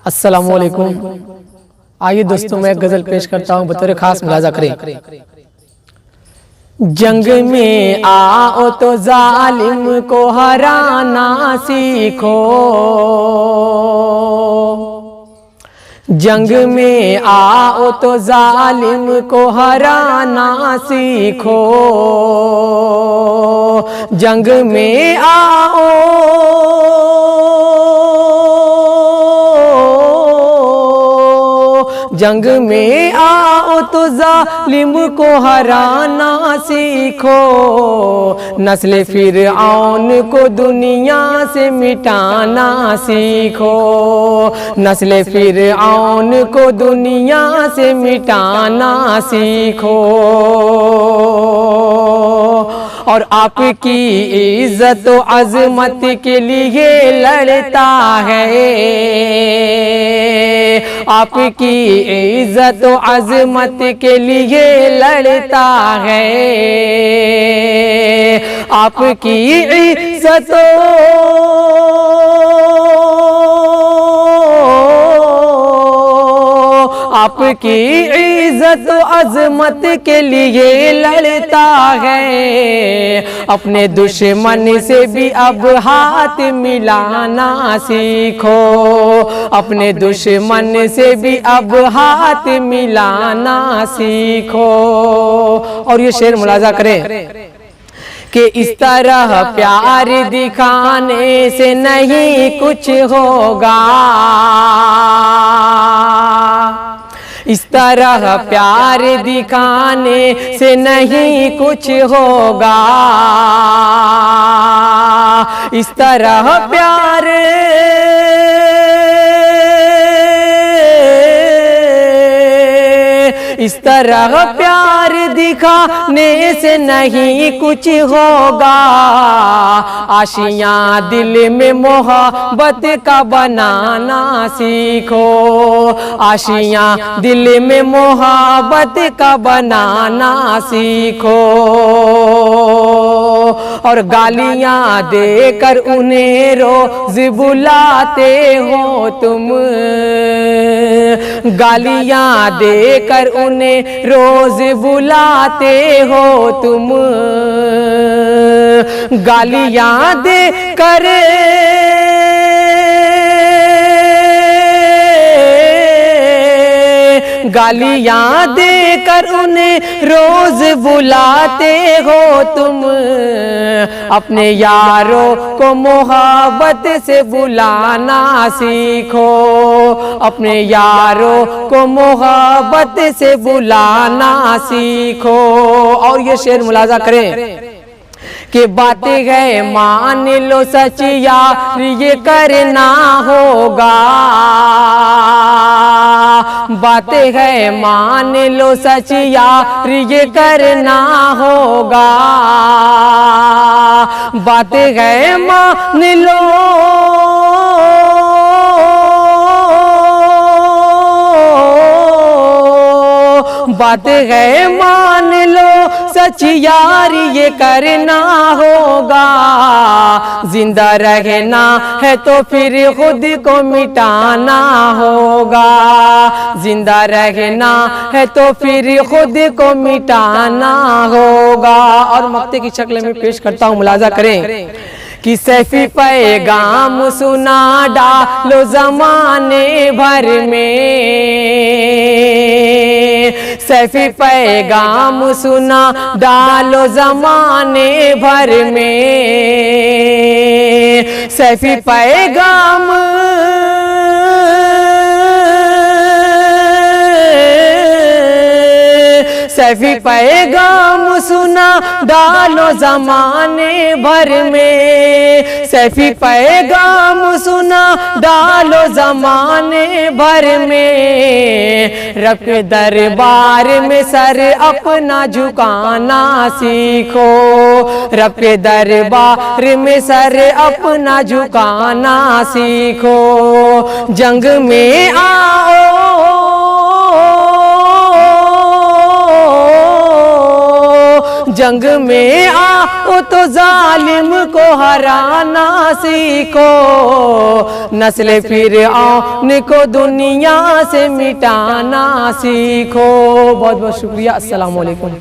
अस्सलामुअलैकुम। आइए दोस्तों, मैं एक गजल पेश करता हूँ, बतौर खास मुलाजा करें। जंग में आओ तो जालिम को हराना सीखो, जंग में आओ तो जालिम को हराना सीखो, जंग में आओ जंग में आओ तो जालिम को हराना सीखो, नस्ल फिरऔन को दुनिया से मिटाना सीखो, नस्ल फिरऔन को दुनिया से मिटाना सीखो। और आपकी इज्जत व अजमत के लिए लड़ता है, आपकी इज्जत व अजमत के लिए लड़ता है, आपकी इज्जत आपकी इज्जत अजमत के लिए लड़ता है। अपने दुश्मन से भी अब हाथ मिलाना सीखो, अपने दुश्मन से भी अब हाथ मिलाना सीखो। और ये शेर मुलाजा करें कि इस तरह प्यार दिखाने से नहीं कुछ होगा, इस तरह प्यार दिखाने से नहीं कुछ होगा, इस तरह प्यार इस तरह प्यार दिखाने से नहीं कुछ होगा। आशियाँ दिल में मोहब्बत का बनाना सीखो, आशियाँ दिल में मोहब्बत का बनाना सीखो। और गालियाँ देकर उन्हें रोज बुलाते हो तुम, गालियाँ देकर उन्हें रोज बुलाते हो तुम, गालियाँ देकर गालियाँ देकर उन्हें रोज बुलाते हो तुम। अपने यारों को मोहब्बत से बुलाना सीखो, अपने यारों को मोहब्बत से बुलाना सीखो। और ये शेर मुलाजा करें कि बातें है मान लो सच यार ये करना होगा, बातें है मान लो सच यार ये करना होगा, बातें है मान लो बातें है मान लो सच यार ये करना होगा। जिंदा रहना है तो फिर खुद को मिटाना होगा, जिंदा रहना है तो फिर खुद को मिटाना होगा। और मक्ते की शक्ल में पेश करता हूँ, मुलाजा करें कि सैफी पैगाम सुना डालो जमाने भर में, सैफी पैगाम सुना डालो जमाने भर में, सैफी पैगाम सैफी पैगाम सुना डालो जमाने भर में, सैफी पैगाम सुना डालो जमाने भर में। रब के दरबार में सर अपना झुकाना सीखो, रब के दरबार में सर अपना झुकाना सीखो। जंग में आओ जंग में आओ तो जालिम को हराना सीखो, नस्ल फिर आने को दुनिया से मिटाना सीखो। बहुत बहुत शुक्रिया। अस्सलाम वालेकुम।